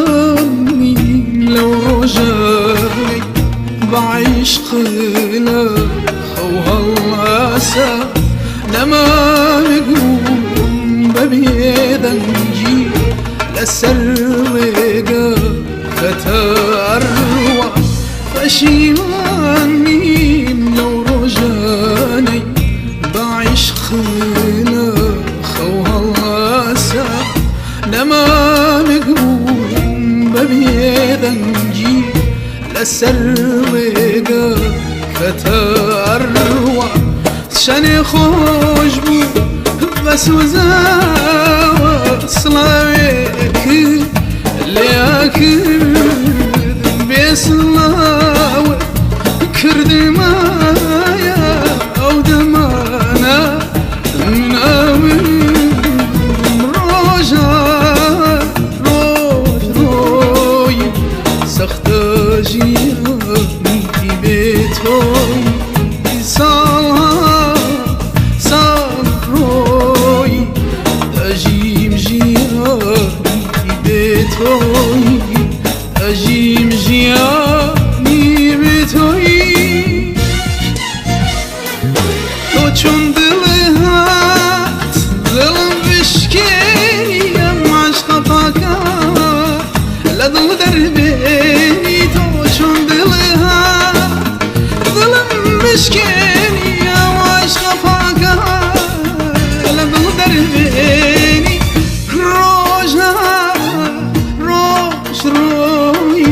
پشیمانی لو رجعي بعشقنا خوها أسى لما نقوم ببيدنجي لسروقا فتروى پشیمانی لو رجعي بعشقنا خوها أسى لما نقوم ببيدنجي لسروقا فتروى شاني خوش بو بس وزاوة صلاويك اللي أكرد بيصلاوة كرد مايا أو دمانا من أول جيراني بيتوي صال روي أجيم جيراني بيتوي أجيم جيراني بيتوي تو چون دلهات دلم بشکنی ام عشق فاکات لدل دربینی تو چون دلهات دلم بشکنی ام عشق فاکات لدل دربینی روش روی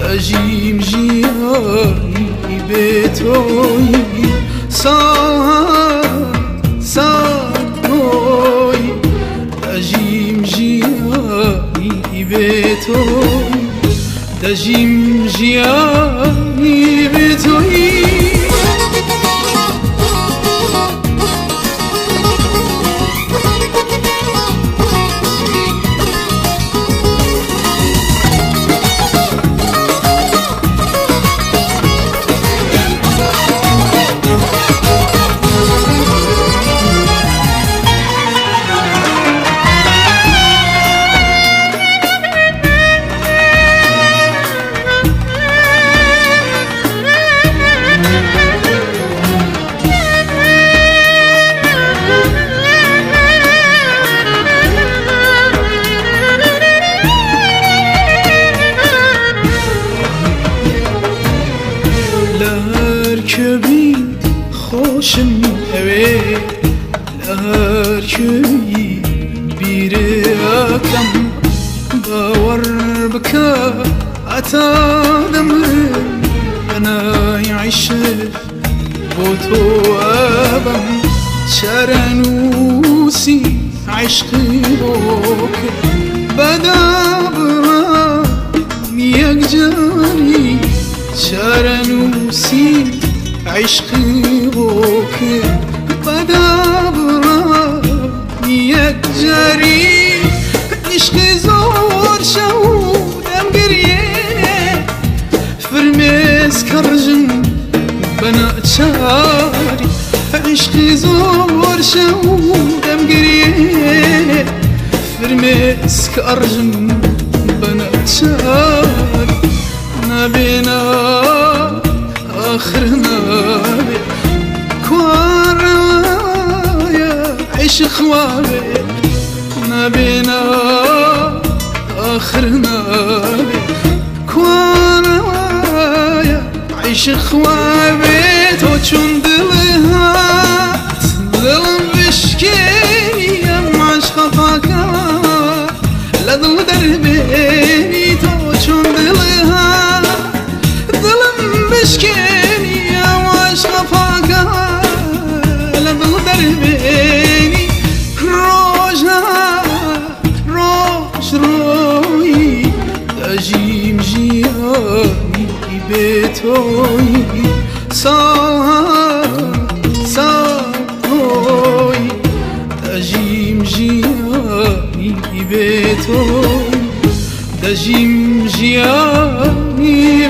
تجیم جیانی بتوی ساروی تجیم جیانی بتوی تجیم جیانی بتوی لهرکبی خوشم اوه لهرکبی بیرکم باور بکا عتا دمرم بنای عشه بوتو ابم شرنوسی عشقی بوک بدابرم یک جانی شرنوسی عشقی بوک بدابرم یک جاری عشقی زور شودم گریه فرمز کرجن بنا چاری عشقی زور شودم گریه فرمز کرجن بنا چاری نبينا آخرنا كوارايا عيش خوابي نبينا آخرنا كوارايا عشق خوابه تو چون دل هات دلم بشکنی ام عشق فاکر لدل در بینی تو چون دل هات دلم بشکنی ام عشق فاکر لدل در بینی روش روی دجیم جیانی به توی ساقوی دجیم جیانی به توی دجیم جیانی